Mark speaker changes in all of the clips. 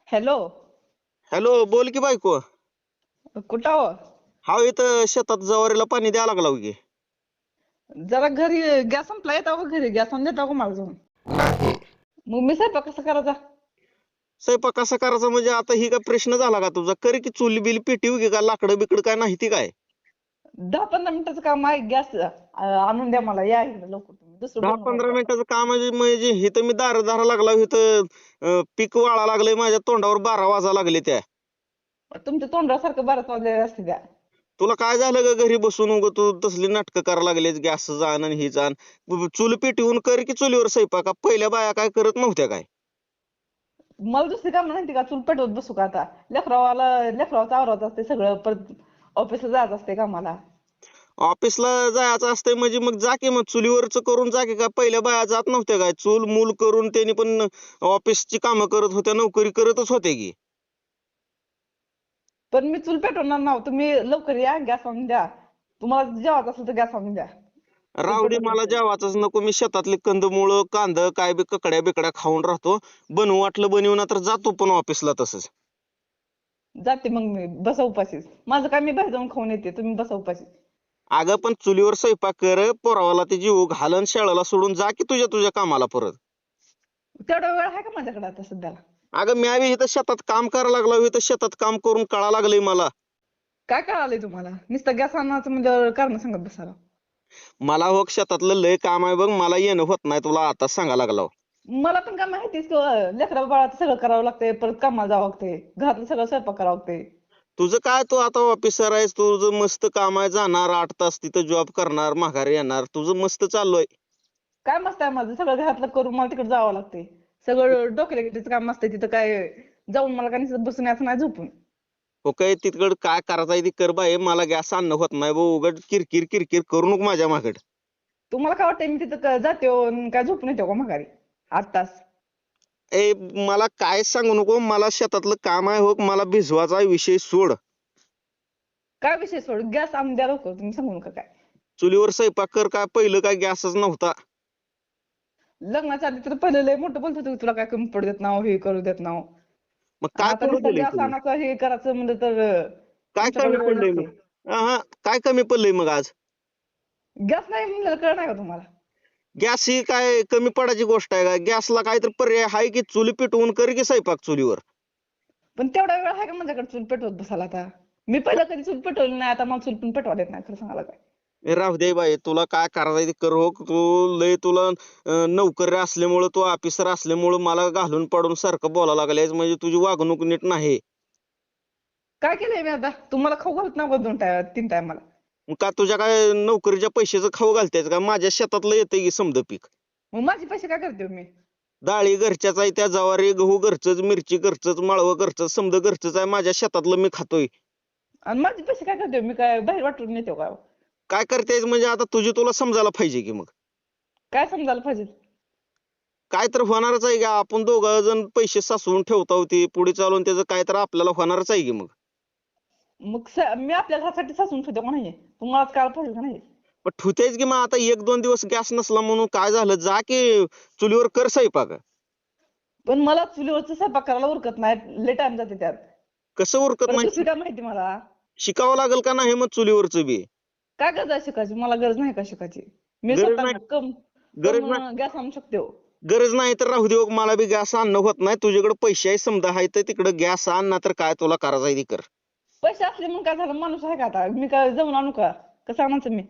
Speaker 1: Hello.
Speaker 2: Hello, बोल की बायको.
Speaker 1: कुठं हो?
Speaker 2: हा, इथं शेतात जवारीला पाणी द्यायला लागला की.
Speaker 1: जरा घरी गॅस संपला, येता का घरी गॅस आणून देता का मला जाऊन? मग मी स्वयंपाक कसा करायचा?
Speaker 2: स्वयंपाक कसा करायचा म्हणजे आता ही काय प्रश्न झाला का तुझा? कर की चुली बिली पेटवू की, का लाकडं बिकडं काय नाही ती काय?
Speaker 1: 10-15 मिनिटाचं काम आहे. गॅस आणून द्या मला, या इकडे लवकर. तुम्ही दुसरं
Speaker 2: दहा
Speaker 1: बोलू नका
Speaker 2: पंधरा
Speaker 1: मला आता.
Speaker 2: मिनिटाचं काम म्हणजे इथं मी दार धारा लागला, इथं पीक वाळा लागलंय, माझ्या तोंडावर 12 वाजा लागले त्या.
Speaker 1: तुमच्या तोंडासारखं बरंच वाजलेलं असते द्या.
Speaker 2: तुला काय झालं ग? घरी बसून उग तू तसली नाटकं करायला लागलेस, गॅस आण आणि हीच आण. चूल पेटवून कर की चुलीवर स्वयंपाक. पहिल्या बाया काय करत नव्हत्या काय?
Speaker 1: मला दुसरी काम नाही का? चूल पेटवत बसू का आता? लेकरावाचं आवरायचं असते सगळं, परत ऑफिसला जायचं असते कामाला.
Speaker 2: ऑफिसला जायचं असतंय म्हणजे मग जा की, मग चुलीवरच करून जा की. का पहिल्या बाया जात नव्हत्या काय? चूल मूल करून त्यांनी पण ऑफिसची कामं करत होत्या, नोकरी करतच होत्या की.
Speaker 1: पण मी चूल पेटवणार नाव. तुम्ही लवकर या, गॅस आणून द्या. तुम्हाला जेवायचं असेल तर गॅस आणून द्या. चूल
Speaker 2: राहू दे,
Speaker 1: पेटवत
Speaker 2: मला
Speaker 1: बसते.
Speaker 2: जेवाचंच नको. मी शेतातले कंदमुळं कांद काय बी ककड्या बिकड्या खाऊन राहतो. बनवू वाटलं बनवून, तर जातो पण ऑफिसला तसंच.
Speaker 1: जाते मग मी, बसा उपाशीच. माझं काय, मी बाहेर जाऊन खाऊन येते, तुम्ही बसा उपाशी.
Speaker 2: अगं पण चुलीवर स्वयंपाक कर, पोरावाला ते जीव घालन शाळेला सोडून जा की तुझ्या तुझ्या कामाला परत.
Speaker 1: तेवढा वेळ आहे का माझ्याकडे आता सध्याला?
Speaker 2: अगं मी बी इथं शेतात काम करायला लागलो, इथं शेतात काम करून कळा लागलंय मला.
Speaker 1: काय कळालंय तुम्हाला? नुसतं गॅस आणायचं म्हणजे कारण सांगत बसायला.
Speaker 2: मला हो शेतातलं लय काम आहे बघ, मला येणं होत नाही, तुला आता सांगा लागलो.
Speaker 1: मला पण काय माहितीच की लेकरा बाळाचं सगळं करावं लागतंय, परत कामाला जावं लागतंय, घरातलं सगळं स्वयंपाक करावं लागतंय.
Speaker 2: तुझं काय, तू आता ऑफिसर आहेस, तुझं मस्त काम आहे, जाणार 8 तास तिथं जॉब करणार, माघारी येणार, तुझं मस्त चाललोय.
Speaker 1: काय मस्त आहे माझं, सगळं घरातलं करून मला तिकडे जावं लागतंय. सगळं डोक्याला काम असतंय तिथं. काय जाऊन मला काय नुसतं बसून यायचं नाही, झोपून.
Speaker 2: हो काय, तिकडं काय करायचं ते कर बाई, मला गॅस आणणं होत नाही भाऊ. उघड किरकिर किरकिर करू नको माझ्या मागड.
Speaker 1: तुम्हाला काय वाटतंय मी तिथं जाते काय झोपून येते का माघारी 8 तास?
Speaker 2: ए, मला काय सांगू नको, मला शेतातलं काम आहे हो, मला भिजवाचा विषय सोड.
Speaker 1: काय विषय सोड, गॅस आणून द्या लवकर, तुम्ही सांगू नका काय.
Speaker 2: चुलीवर स्वयंपाक कर, काय पहिलं काय गॅसच नव्हता.
Speaker 1: लग्नाच्या आधी तर पहिले लय मोठं बोलत होतं की तुला काय कमी पडू देत नाव, हे करू देत नाव.
Speaker 2: मग
Speaker 1: आणि
Speaker 2: काय
Speaker 1: आता
Speaker 2: करू
Speaker 1: नुसतं
Speaker 2: दिलंय
Speaker 1: गॅस
Speaker 2: तुम्ही?
Speaker 1: आणायचं, हे करायचं म्हणलं तर
Speaker 2: काय
Speaker 1: तुमच्याकडे
Speaker 2: कमी
Speaker 1: वेळ
Speaker 2: पडलंय
Speaker 1: नसते.
Speaker 2: मग? हा, काय कमी पडलंय मग आज?
Speaker 1: गॅस नाही म्हणलं कळ नाही का तुम्हाला?
Speaker 2: गॅस ही काय कमी पडायची गोष्ट आहे का? गॅसला काहीतरी पर्याय आहे की, चुली पेटवून कर की स्वयंपाक चुलीवर.
Speaker 1: पण तेवढा वेळ आहे का माझ्याकडे चूल पेटवत बसायला आता? मी पहिलं कधी चूल पेटवली नाही, आता मला चूल पण पेटवा देत नाही, खरं सांगायला काय.
Speaker 2: राहू दे बाई, तुला काय करायचं ते कर हो. तू लय तुला नोकरी असल्यामुळं, तू ऑफिसर असल्यामुळं मला घालून पाडून सारखं बोलायला लागल्यास, म्हणजे तुझी वागणूक नीट नाही.
Speaker 1: काय केलंय मी आता? तुम्हाला खाऊ घालत नाही का 2-3 टायमाला?
Speaker 2: मग का तुझ्या काय नोकरीच्या पैशाचं खाऊ घालतायच का? माझ्या शेतातलं येतंय की समद पीक.
Speaker 1: मग माझे पैसे काय करते हो मी?
Speaker 2: डाळी घरच्याच आहे, त्या ज्वारी गहू घरचंच, मिरची घरचंच, माळवं घरचंच, समद घरचंच आहे. माझ्या शेतातलं मी खातोय.
Speaker 1: आणि माझे पैसे काय करते हो? मी काय बाहेर वाटून नेतो का?
Speaker 2: काय करतेस म्हणजे आता तुझी तुला समजायला पाहिजे की मग.
Speaker 1: काय समजायला पाहिजे?
Speaker 2: काय तर होणारच आहे की, आपण दोघं जण पैसे साचवून ठेवता होती, पुढे चालून त्याचं काय तर आपल्याला होणारच आहे की मग.
Speaker 1: मग मी आपल्या घरासाठी साचून ठेवतो का नाहीये? तुम्हाला काय पाहिजे का नाही?
Speaker 2: पण ठुतेच की मग, आता 1-2 दिवस गॅस नसला म्हणून काय झालं, जा की चुलीवर कर स्वयंपाक.
Speaker 1: पण मला चुलीवरचं स्वयंपाक करायला उरकत नाही, लय टाइम जाते त्यात.
Speaker 2: कसं उरकत
Speaker 1: परत दुसरी
Speaker 2: नाही?
Speaker 1: काय माहिती मला?
Speaker 2: शिकावं लागेल का नाही मग चुलीवरचं बी?
Speaker 1: काय गरज आहे शिकायची? मला गरज नाही का शिकायची? मी
Speaker 2: गरज
Speaker 1: स्वतः
Speaker 2: नाही.
Speaker 1: कम
Speaker 2: गरज
Speaker 1: कम
Speaker 2: नाही.
Speaker 1: गॅस आणू शकते हो.
Speaker 2: गरज नाही तर राहू दे, मला बी गॅस आणणं होत नाही. तुझ्याकडे पैसे आहे समजा, आहे तर तिकडे गॅस आण, ना तर काय तुला करायचं आहे ते कर.
Speaker 1: पैसे असले मग काय झालं, माणूस आहे का आता? मी काय जाऊन आणू का? कसं आणायचं मी?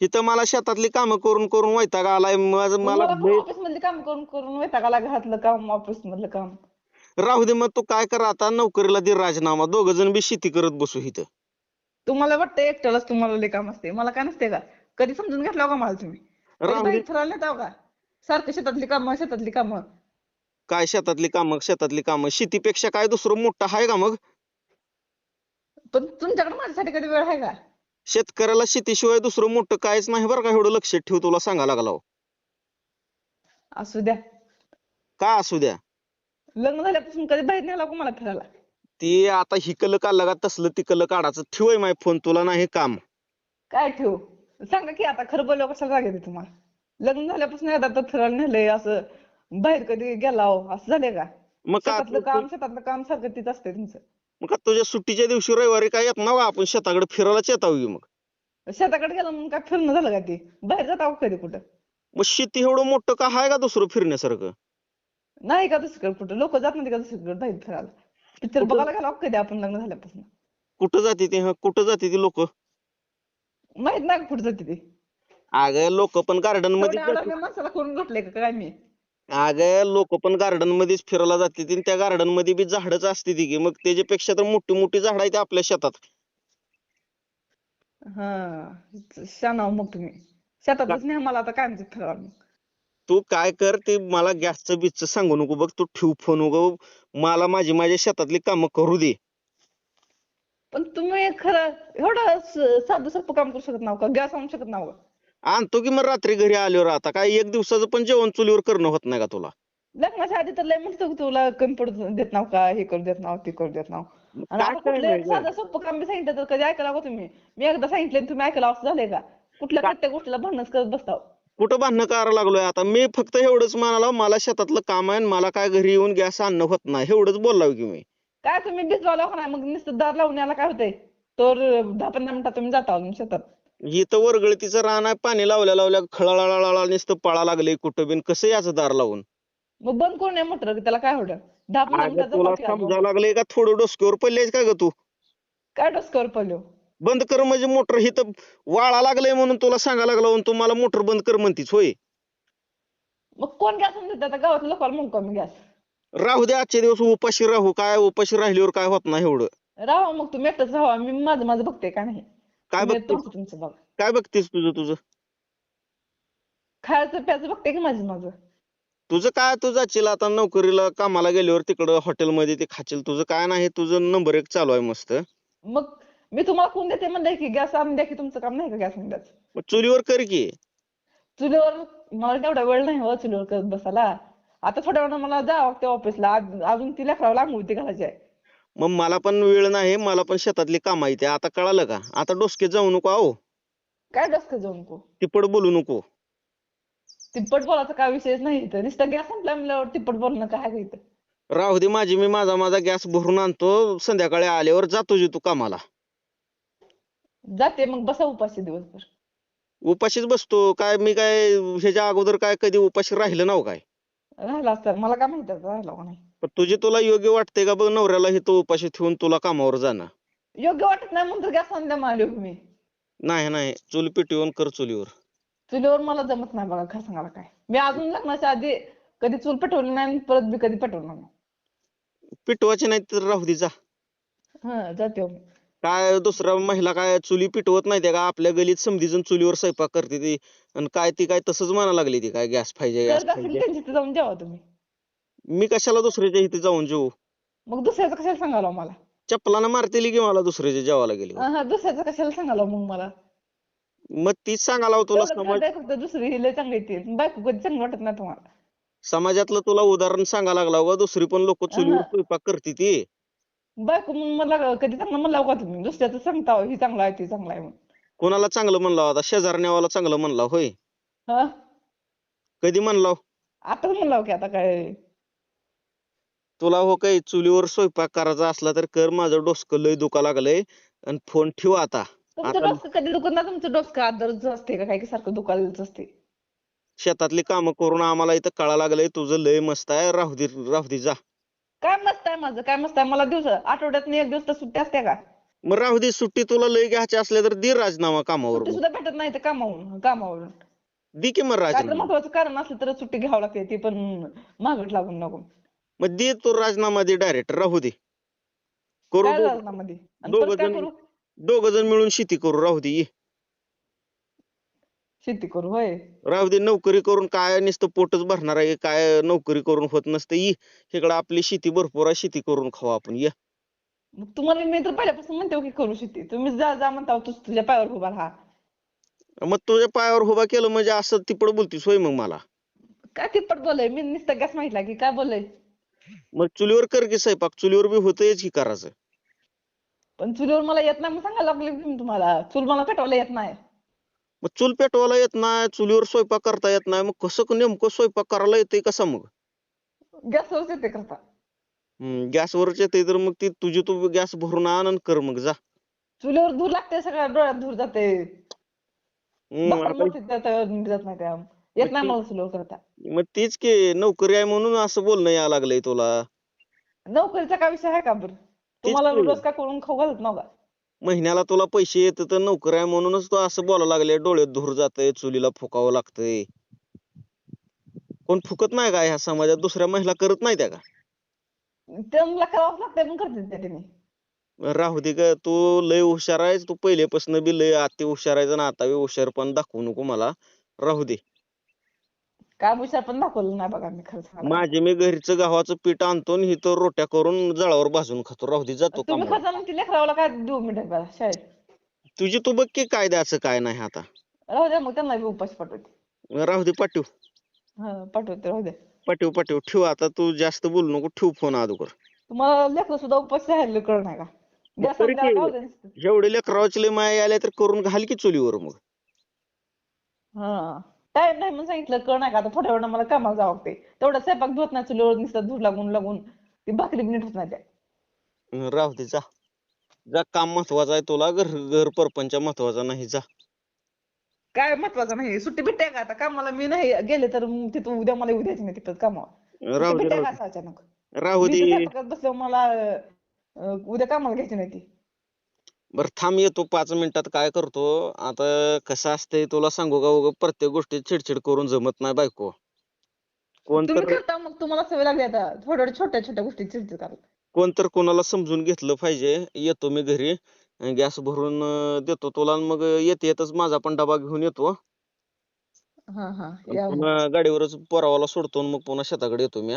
Speaker 2: इथं मला शेतातली कामं करून करून वैताग आलाय.
Speaker 1: मग
Speaker 2: मला
Speaker 1: मला पण
Speaker 2: लय.
Speaker 1: ऑफिस मधली काम करून करून वैतागाला, घरातलं काम, ऑफिस मधलं काम.
Speaker 2: राहू दे मग, तू काय कर आता, नोकरीला दे राजीनामा, दोघं जण बी शेती करत बसू इथं.
Speaker 1: तुम्हाला वाटतं एकट्यालाच तुम्हाला लय काम असते, मला काय नसते का? कधी समजून घेतलं का मला तुम्ही? कधी
Speaker 2: राहू दे.
Speaker 1: बाहेर फिरायला नेताव का? सारखं शेतातली कामं.
Speaker 2: काय शेतातली कामं शेतीपेक्षा काय दुसरं मोठं आहे का मग?
Speaker 1: पण तुमच्याकडे माझ्यासाठी कधी वेळ आहे का?
Speaker 2: शेतकऱ्याला शेतीशिवाय दुसरं मोठं काहीच नाही बरं का, एवढं लक्षात ठेव, तुला सांगा लागलाव.
Speaker 1: असू द्या.
Speaker 2: काय असू द्या?
Speaker 1: लग्न झाल्यापासून कधी बाहेर नेला का मला फिरायला?
Speaker 2: ती आता हिकलं काढलं का तसलं तिकलं काढायचं, ठेवय माय फोन, तुला नाही काम.
Speaker 1: काय ठेवू? सांगा की आता, खरं बोलावं कशाला राग येते तुम्हाला? लग्न झाल्यापासून एकदा तर फिरायला नेलंय, असं बाहेर कधी गेला हो, असं झालंय का?
Speaker 2: मग का
Speaker 1: शेतातलं काम सारखं तीच असते तुमचं.
Speaker 2: मग का तुझ्या सुट्टीच्या दिवशी रविवारी काय येत ना आपण शेताकडे फिरायलाच येताव की मग.
Speaker 1: शेताकडे गेलं मग काय फिरणं झालं का ते? बाहेर जाता कधी कुठं?
Speaker 2: मग शेती एवढं मोठं का आहे का दुसरं फिरण्यासारखं?
Speaker 1: नाही का दुसरीकडे कुठं? लोक जात नाही का दुसरीकडे बाहेर फिरायला? पिक्चर
Speaker 2: कुठं
Speaker 1: बघायला गेला कधी आपण लग्न झाल्यापासून?
Speaker 2: कुठं जाते ते कुठं जाते ती लोक?
Speaker 1: माहित नाही का कुठं जाते ते?
Speaker 2: अगं लोक पण गार्डन मध्ये
Speaker 1: एवढ्या एवढ्या माणसाला करून घेतलंय का काय मी?
Speaker 2: अगं लोक पण गार्डन मध्येच फिरायला जाते ती, त्या गार्डन मध्ये बी झाडच असते ती की, मग त्याच्यापेक्षा तर मोठी मोठी झाड आहेत आपल्या शेतात.
Speaker 1: हा शानाव मग तुम्ही शेतातच नाही मला आता काय म्हणते फिरायला मग.
Speaker 2: तू काय कर ते मला गॅसचं बीसचं सांगू नको बघ, तू ठेव फोन नको. मला माझ्या शेतातली कामं करू दे.
Speaker 1: पण तुम्ही खरं एवढं साधं सोपं काम करू शकत नाव का? गॅस आणू शकत नाव का?
Speaker 2: आणतो की मग रात्री घरी आल्यावर. आता काय एक दिवसाचं पण जेवण चुलीवर करणं होत नाही का तुला?
Speaker 1: लग्नाच्या आधी तर लय म्हणतो की तुला कमी पडू देत नाव का? हे करू देत नाव, ते करू देत नाव. आणि
Speaker 2: काय
Speaker 1: आता
Speaker 2: काय
Speaker 1: कुठलं
Speaker 2: नाही
Speaker 1: एक
Speaker 2: गं.
Speaker 1: साधं सोपं काम मी सांगितलं तर कधी ऐकायला का तुम्ही? मी एकदा सांगितलं आणि तुम्ही ऐकायला असं झालंय का? कुठल्या प्रत्येक गोष्टीला भांडणच करत बसताव.
Speaker 2: कुठं भांडणं करायला लागलोय आता? मी फक्त एवढंच म्हणाला मला शेतातलं काम आहे आणि मला काय घरी येऊन गॅस आणणं होत नाही, एवढंच बोललाव की मी.
Speaker 1: काय तुम्ही भिजवायला का नाही? मग नुसतं दार लावून यायला काय होतंय? तर 10-15 मिनिटात तुम्ही जाता शेतात.
Speaker 2: इथं वरगळतीचं रान आहे, पाणी लावल्या लावल्या खळाळाळाळा नुसतं पळा लागले कुठं बिन, कसं याचं दार लावून?
Speaker 1: मग बंद करून या मोटर, त्याला काय होतं? 10-15
Speaker 2: अगं
Speaker 1: मिनिटात
Speaker 2: तुला
Speaker 1: जाता की आज
Speaker 2: समजा
Speaker 1: मोटर.
Speaker 2: लागलंय का थोडं डोसक्यावर पडलेस का ग तू?
Speaker 1: काय डोसक्यावर पडलो?
Speaker 2: बंद कर म्हणजे मोटर इथं वाळा लागलंय म्हणून तुला सांगायला लागलो आणि तू मला मोटर बंद कर म्हणतीस होय?
Speaker 1: मग कोण गॅस आणून देतं? आता गावातल्या लोकांना म्हणू का मी गॅस?
Speaker 2: राहू दे आजचे दिवस उपाशी राहू, काय उपाशी राहिल्यावर काय होत नाही एवढं.
Speaker 1: राहा मग तुम्ही एकटंच राहा, मी माझं माझं बघते काय नाही.
Speaker 2: काय
Speaker 1: तुम्ही
Speaker 2: बघतेस?
Speaker 1: तुमचं तुमचं बघा.
Speaker 2: काय बघतेस तुझं तुझं?
Speaker 1: खायचं प्यायचं बघते की माझं माझं.
Speaker 2: तुझं काय, तू जाशील आता नोकरीला कामाला गेल्यावर तिकडं हॉटेलमध्ये ते खाशील, तुझं काय नाही, तुझं नंबर एक चालू आहे मस्त.
Speaker 1: मग मी तुम्हाला कोण देते म्हणलंय की गॅस आणून द्या की, तुमचं काम नाही का गॅस आणून द्यायचं?
Speaker 2: मग चुलीवर कर की.
Speaker 1: चुलीवर मला तेवढा वेळ नाही हो चुलीवर करत बसायला. आता थोड्या वेळानं मला जावं लागतं ऑफिसला, अजून ती लेकराला अंघोळ ती घालायची आहे.
Speaker 2: मग मला पण वेळ नाही, मला पण शेतातली कामं आहेत. आता कळालं का? आता डोसके जाऊ नको आहो.
Speaker 1: काय डोसकं जाऊ नको.
Speaker 2: तिप्पट बोलू नको.
Speaker 1: तिप्पट बोलायचा काय विषयच नाही इथं. नुसतं गॅस संपला म्हणल्यावर तिप्पट बोलणं काय आहे इथं?
Speaker 2: राहू दे माझी, मी माझा गॅस भरून आणतो, संध्याकाळी आल्यावर जातो जे तू कामाला.
Speaker 1: जाते मग बसा उपाशी दिवसभर.
Speaker 2: उपाशीच बसतो काय मी, काय ह्याच्या अगोदर काय कधी उपाशी राहिलं नाव काय?
Speaker 1: राहिला असतं मला काय माहिती राहिला का नाही.
Speaker 2: पण तुझी तुला योग्य वाटते का बघ नवऱ्याला हे तो उपाशी ठेवून तुला कामावर जाणं?
Speaker 1: योग्य वाटत नाही म्हणून तर गॅस आणल्या मारले मी.
Speaker 2: नाही नाही, चूल पेटवून कर चुलीवर.
Speaker 1: चुलीवर मला जमत नाही बघा खरं सांगायला काय. मी अजून लग्नाच्या आधी कधी चूल पेटवली नाही आणि परत बी कधी पेटवणार नाही.
Speaker 2: पिटवायची नाही तर राहू दे जा.
Speaker 1: हा जाते हो मी.
Speaker 2: काय दुसरा महिला काय चुली पिटवत नाही त्या का? आपल्या गलीत समधीजण चुलीवर स्वयंपाक करते ती, आणि काय ती काय तसंच म्हणा लागली ती काय गॅस पाहिजे गॅस
Speaker 1: करत असेल
Speaker 2: पाहिजे.
Speaker 1: त्यांच्या इथे जाऊन जेवा तुम्ही.
Speaker 2: मी कशाला दुसऱ्याच्या इथे जाऊन जेवू?
Speaker 1: मग दुसऱ्याचं कशाला सांगायला मला?
Speaker 2: चपलानं मारतेली की मला दुसऱ्याच्या जेवायला गेली.
Speaker 1: हा दुसऱ्याचं कशाला सांगायला मग मला?
Speaker 2: मग तीच सांगायला तुला
Speaker 1: एवढंच
Speaker 2: समाज,
Speaker 1: कळतंय फक्त दुसरी ही लय चांगली ती. बायको कधी चांगली वाटत नाही तुम्हाला.
Speaker 2: समाजातलं तुला उदाहरण सांगायला लागला ग. दुसरी पण लोक चुलीवर स्वयंपाक करते ती.
Speaker 1: बायको मग मला कधी चांगलं म्हणला का तुम्ही? दुसऱ्याचं सांगता हो, ही चांगला आहे ती चांगला आहे म्हणून.
Speaker 2: कोणाला चांगलं म्हणला होता? शेजारण्यावाला चांगलं म्हणला होय?
Speaker 1: हा
Speaker 2: कधी म्हणला?
Speaker 1: आता म्हणला की आता काय.
Speaker 2: तुला हो काही चुलीवर स्वयंपाक करायचा असला तर कर, माझं डोसकं लय दुखा लागलंय. आणि फोन ठेव आता.
Speaker 1: तुमचं डोसकं कधी दुखत नाही, तुमचं डोसकं आदरच असते का काय की सारखं दुखायलाच असते.
Speaker 2: शेतातली कामं करून आम्हाला इथं कळा लागलंय तुझं लय मस्त आहे, राहू दे जा.
Speaker 1: काय मस्त आहे माझं, काय मस्त आहे? मला आठवड्यातून एक दिवस तर सुट्टी असते का?
Speaker 2: मग राहू दे, सुट्टी तुला लय घ्यायची असल्या तर दे राजीनामा कामावर.
Speaker 1: सुट्टी सुद्धा भेटत नाही तर कामावरून.
Speaker 2: दे की मग
Speaker 1: काय तर
Speaker 2: राजीनामा.
Speaker 1: महत्वाचं कारण असलं तर सुट्टी घ्यावं लागते, ती पण मागट लागून नको.
Speaker 2: मग दे तो राजीनामा, दे डायरेक्ट, राहू दे. करू
Speaker 1: काय झालं ना मध्ये? आणि
Speaker 2: दोघ
Speaker 1: परत काय
Speaker 2: जण
Speaker 1: करू?
Speaker 2: दोघ जण मिळून शेती करू, राहू दे ये.
Speaker 1: शेती करू होय.
Speaker 2: राहू दे, नोकरी करून काय नुसतं पोटच भरणार आहे, काय नोकरी करून होत नसतं. ये इकडं आपली शेती भरपूर आहे, शेती करून खाऊ आपण, ये.
Speaker 1: मग तुम्हाला मी तर पहिल्यापासून म्हणते हो की करू शेती. तुम्ही जा जा म्हणता तू तुझ्या पायावर उभा राहा.
Speaker 2: मग तुझ्या पायावर उभा केलं म्हणजे असं तिपड बोलतीस होय मग मला?
Speaker 1: काय तिप्पट बोलय? मी नुसतं गॅस माहितला की काय बोलय?
Speaker 2: मग चुलीवर कर की स्वयंपाक, चुलीवर बी होतंयच की करायचं.
Speaker 1: पण चुलीवर मला येत नाही म्हणून सांगायला लागले की मी तुम्हाला. चूल मला पेटवायला येत नाही.
Speaker 2: मग चूल पेटवायला येत नाही, चुलीवर स्वयंपाक करता येत नाही, मग कसं नेमकं स्वयंपाक करायला येतंय कसा मग?
Speaker 1: गॅसवरच येते करता.
Speaker 2: गॅसवरच येते तर मग ती तुझी तू गॅस भरून आण आणि कर मग जा.
Speaker 1: चुलीवर धूर लागते, सगळ्या डोळ्यात धूर जाते, भाकर
Speaker 2: आता
Speaker 1: मोठी जात नाही त्या,
Speaker 2: मग
Speaker 1: येत नाही
Speaker 2: ती
Speaker 1: मला चुलीवर करता.
Speaker 2: मग तीच की नोकरी आहे म्हणून असं बोलणं यायला लागलंय तुला.
Speaker 1: नोकरीचा काय विषय आहे का बरं?
Speaker 2: तीच
Speaker 1: तुम्हाला
Speaker 2: की
Speaker 1: रोज का करून खाऊ घालत नव्हता?
Speaker 2: महिन्याला तुला पैसे येत तर नोकरी आहे म्हणूनच तू असं बोलायला लागले, डोळ्यात धूर जातंय, चुलीला फुकावं लागतंय. कोण फुकत नाही का ह्या समाजात? दुसऱ्या महिला करत नाही त्या का?
Speaker 1: त्यांना करावंच लागतंय पण करते त्या तिने.
Speaker 2: राहू दे ग, तू लय हुशार आहेस, तू पहिलेपासून बी लय अति हुशार आहेस आणि आता बी हुशारपण दाखवू नको मला. राहू दे.
Speaker 1: काय हुशार पण दाखवलं नाही बघा मी, खरं सांगायला
Speaker 2: माझे मी घरचं गव्हाचं पीठ आणतो आणि इथं रोट्या करून जळावर भाजून खातो. राहू दे, जातो
Speaker 1: तुम्ही
Speaker 2: कामाला.
Speaker 1: खाता मग ती लेकराला काय देऊ मिठाई बघा शाळेत?
Speaker 2: तुझी तू बघ की काय द्यायचं काय नाही आता.
Speaker 1: राहू द्या मग, त्यांना बी उपाशी पाठवते.
Speaker 2: राहू दे, पाठव
Speaker 1: हा पाठवते, राहू द्या.
Speaker 2: पाठव पाठव. ठेव आता, तू जास्त बोलू नको. ठेव फोन अगोदर.
Speaker 1: तुम्हाला लेकरं सुद्धा उपाशी राहायला कळ नाही का?
Speaker 2: मग
Speaker 1: गॅस
Speaker 2: तरी
Speaker 1: द्यायला
Speaker 2: की
Speaker 1: काय होतं नुसतं.
Speaker 2: जेवढे लेकरावाचे लय माया आल्या तर करून घाल की चुलीवर मग.
Speaker 1: हा टाइम नाही म्हणून सांगितलं, कळ नाही का? आता थोड्या वेळानं मला कामाला जावं लागते, तेवढा स्वयंपाक धुवत नाही चुलीवर, नुसतं धूर लागून लागून ती भाकरी बी नीट होत नाही त्या.
Speaker 2: राहू दे, जा जा. काम महत्वाचं आहे तुला, घर घर परपंच महत्वाचा नाही. जा.
Speaker 1: काय महत्वाचं नाही? सुट्टी भेटते का आता कामाला? मी नाही गेले तर मग तिथं उद्या मला येऊ द्यायची नाही तिथं कामावर. सुट्टी
Speaker 2: राहू दे,
Speaker 1: भेटते
Speaker 2: राहू
Speaker 1: का
Speaker 2: दे.
Speaker 1: असं अचानक?
Speaker 2: राहू
Speaker 1: मी
Speaker 2: दे.
Speaker 1: इथं स्वयंपाकात बसल्यावर मला उद्या कामाला घ्यायची नाही ती.
Speaker 2: बरं थांब, येतो 5 मिनिटात. काय करतो आता, कसं असतंय तुला सांगू का? उगा प्रत्येक गोष्टी चिडचिड करून जमत नाही बायको. कोण
Speaker 1: तुम्ही
Speaker 2: तर
Speaker 1: करता मग, तुम्हाला सवय लागली आता थोड्या छोट्या छोट्या गोष्टी चिडचिड करायला.
Speaker 2: कोण तर कोणाला समजून घेतलं पाहिजे. येतो मी घरी, गॅस भरून देतो तुला आणि मग येतच माझा पण डबा घेऊन येतो
Speaker 1: हा हा,
Speaker 2: आणि
Speaker 1: या मग.
Speaker 2: पुन्हा गाडीवरच पोरावाला सोडतो आणि मग पुन्हा शेताकडे येतो मी.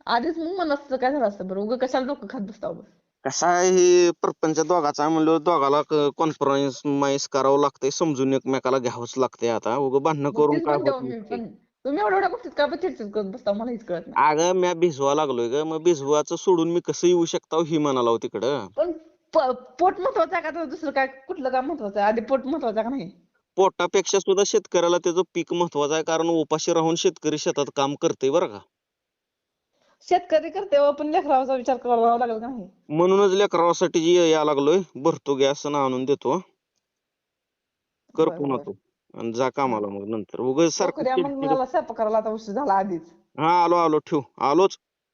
Speaker 1: आधीच मग म्हणलं असतं काय झालं असतं बरं, उगा कशाला डोकं खात बसता उगाच.
Speaker 2: कसा आहे, हे प्रपंच दोघाचा आहे म्हणलं, दोघाला कॉन्फरन्स करावं लागतंय, समजून एकमेकाला घ्यावंच लागतंय. आता उगं भांडणं
Speaker 1: मग
Speaker 2: करून
Speaker 1: तेच
Speaker 2: काय
Speaker 1: म्हणते
Speaker 2: होत
Speaker 1: हो मी
Speaker 2: नसते.
Speaker 1: पण, तुम्ही एवढ्या एवढ्या गोष्टीत का बरं चिडचिड करत बसता, मला हेच कळत नाही.
Speaker 2: अगं म्या भिजवा लागलोय ग, मग भिजवाचं सोडून मी कसं येऊ शकतो ही म्हणाला तिकडं.
Speaker 1: पण पोट महत्वाचं आहे का तर दुसरं काय, कुठलं काम महत्वाचं आहे? आधी पोट महत्वाचं आहे का नाही?
Speaker 2: पोटापेक्षा सुद्धा शेतकऱ्याला त्याचं पीक महत्वाचं आहे, कारण उपाशी राहून शेतकरी शेतात काम करते बरं का.
Speaker 1: शेतकरी करते हो, पण लेकराचा विचार करावा लागेल का नाही?
Speaker 2: म्हणूनच लेकरावासाठी या लागलोय. भरतो गॅस आणि आणून देतो. कर
Speaker 1: बरं
Speaker 2: पुन्हा
Speaker 1: बरं.
Speaker 2: तू आणि जा
Speaker 1: हा
Speaker 2: कामाला मग नंतर. उगाच सारखं
Speaker 1: लवकर या मग,
Speaker 2: चिडचिड.
Speaker 1: मला स्वयंपाक करायला आता उशीर झाला आधीच.
Speaker 2: हा, आलो आलो. ठेव. आलोच.